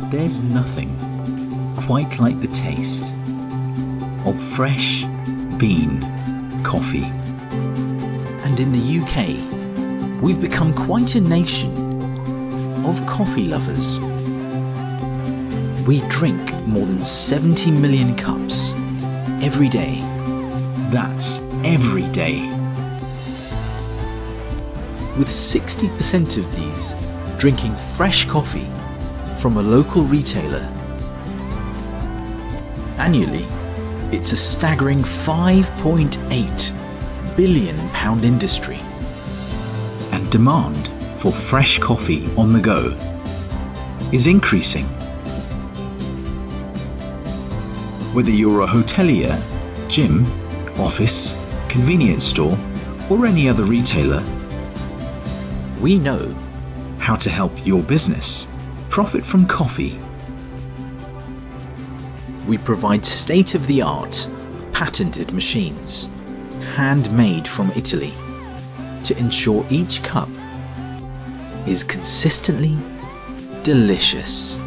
There's nothing quite like the taste of fresh bean coffee. And in the UK, we've become quite a nation of coffee lovers. We drink more than 70 million cups every day. That's every day. With 60% of these drinking fresh coffee from a local retailer. Annually, it's a staggering £5.8 billion industry. And demand for fresh coffee on the go is increasing. Whether you're a hotelier, gym, office, convenience store, or any other retailer, we know how to help your business profit from coffee. We provide state-of-the-art, patented machines, handmade from Italy, to ensure each cup is consistently delicious.